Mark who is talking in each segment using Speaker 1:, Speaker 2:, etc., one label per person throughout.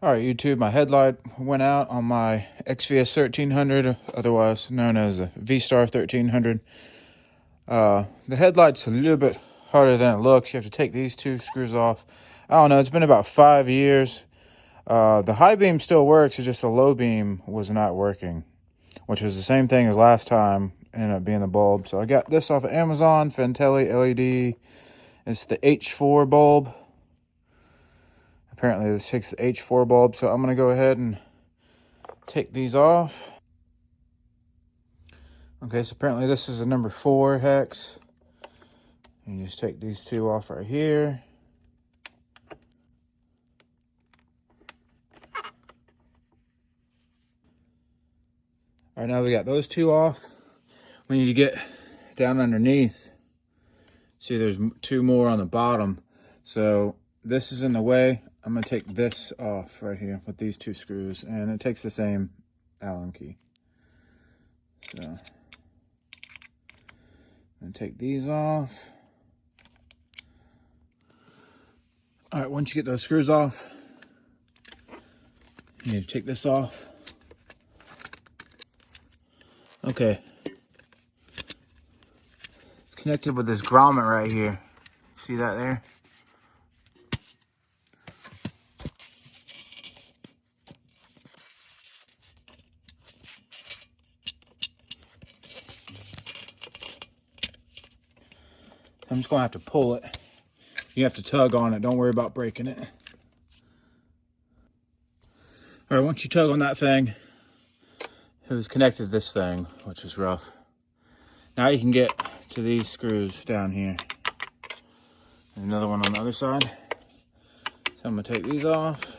Speaker 1: All right, YouTube, my headlight went out on my XVS 1300, otherwise known as a V-Star 1300. The headlight's a little bit harder than it looks. You have to take these two screws off. I don't know, it's been about 5 years. The high beam still works, it's just the low beam was not working, which was the same thing as last time, ended up being the bulb. So I got this off of Amazon, Fentelli LED. It's the H4 bulb. Apparently this takes the H4 bulb, so I'm going to go ahead and take these off. Okay, so apparently this is a number 4 hex. You just take these two off right here. All right, now we got those two off. We need to get down underneath. See, there's two more on the bottom. So this is in the way. I'm going to take this off right here with these two screws, and it takes the same Allen key. So I'm going to take these off. All right, once you get those screws off, you need to take this off. Okay. It's connected with this grommet right here. See that there? I'm just gonna have to pull it. You have to tug on it, don't worry about breaking it. All right, once you tug on that thing, it was connected to this thing, which is rough. Now you can get to these screws down here. There's another one on the other side. So I'm gonna take these off.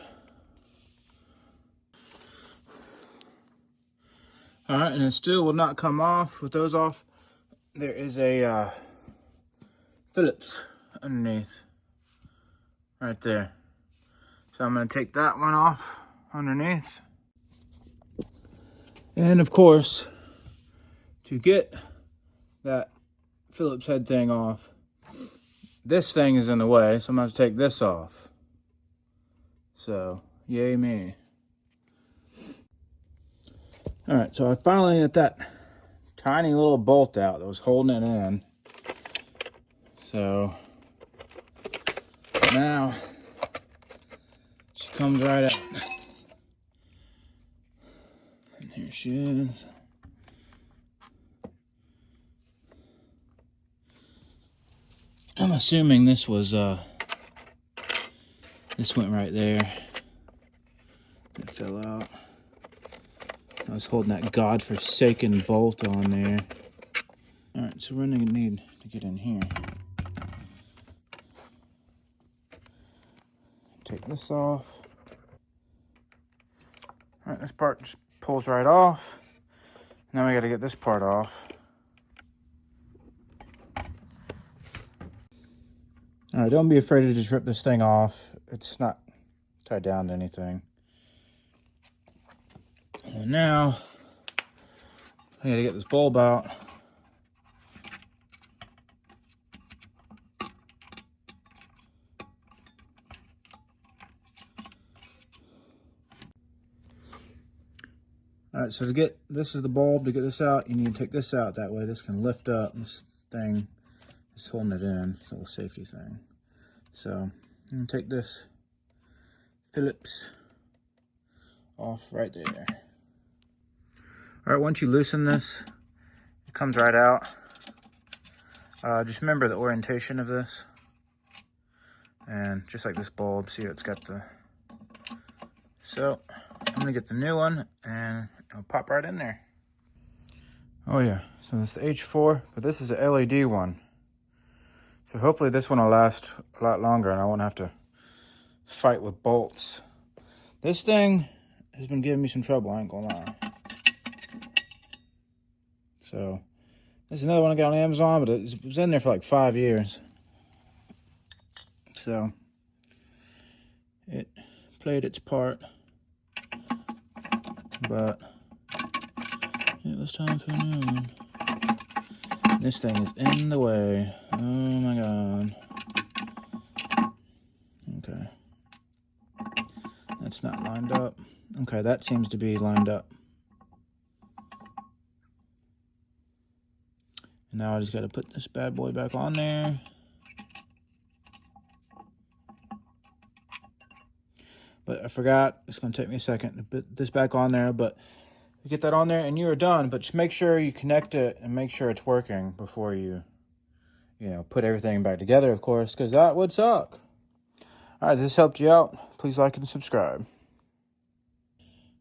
Speaker 1: All right, and it still will not come off. With those off, there is a Phillips underneath, right there. So I'm gonna take that one off underneath. And of course, to get that Phillips head thing off, this thing is in the way, so I'm gonna have to take this off. So, yay me. All right, so I finally got that tiny little bolt out that was holding it in. So now she comes right out. And here she is. I'm assuming this was this went right there. It fell out. I was holding that godforsaken bolt on there. All right, so we're gonna need to get in here. Take this off. All right, this part just pulls right off. Now we got to get this part off. All right, don't be afraid to just rip this thing off. It's not tied down to anything. And now I got to get this bulb out. All right, so to get, this is the bulb. To get this out, you need to take this out. That way this can lift up. This thing is holding it in. It's a little safety thing. So I'm gonna take this Phillips off right there. All right, once you loosen this, it comes right out. Just remember the orientation of this. And just like this bulb, see it's got the, so I'm gonna get the new one and it'll pop right in there. Oh yeah, so it's the H4, but this is a LED one. So hopefully this one will last a lot longer and I won't have to fight with bolts. This thing has been giving me some trouble, I ain't gonna lie. So this is another one I got on Amazon, but it was in there for like 5 years. So it played its part. But it was time for a new one. This thing is in the way. Oh my god. Okay. That's not lined up. Okay, that seems to be lined up. And now I just got to put this bad boy back on there. But I forgot, it's going to take me a second to put this back on there, but you get that on there and you're done. But just make sure you connect it and make sure it's working before you put everything back together, of course, because that would suck. All right, this helped you out. Please like and subscribe.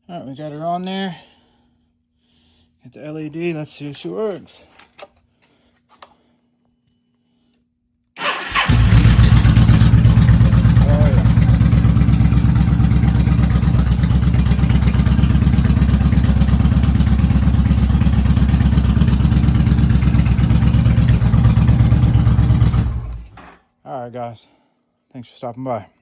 Speaker 1: All right, we got her on there. Get the LED, let's see if she works. All right, guys. Thanks for stopping by.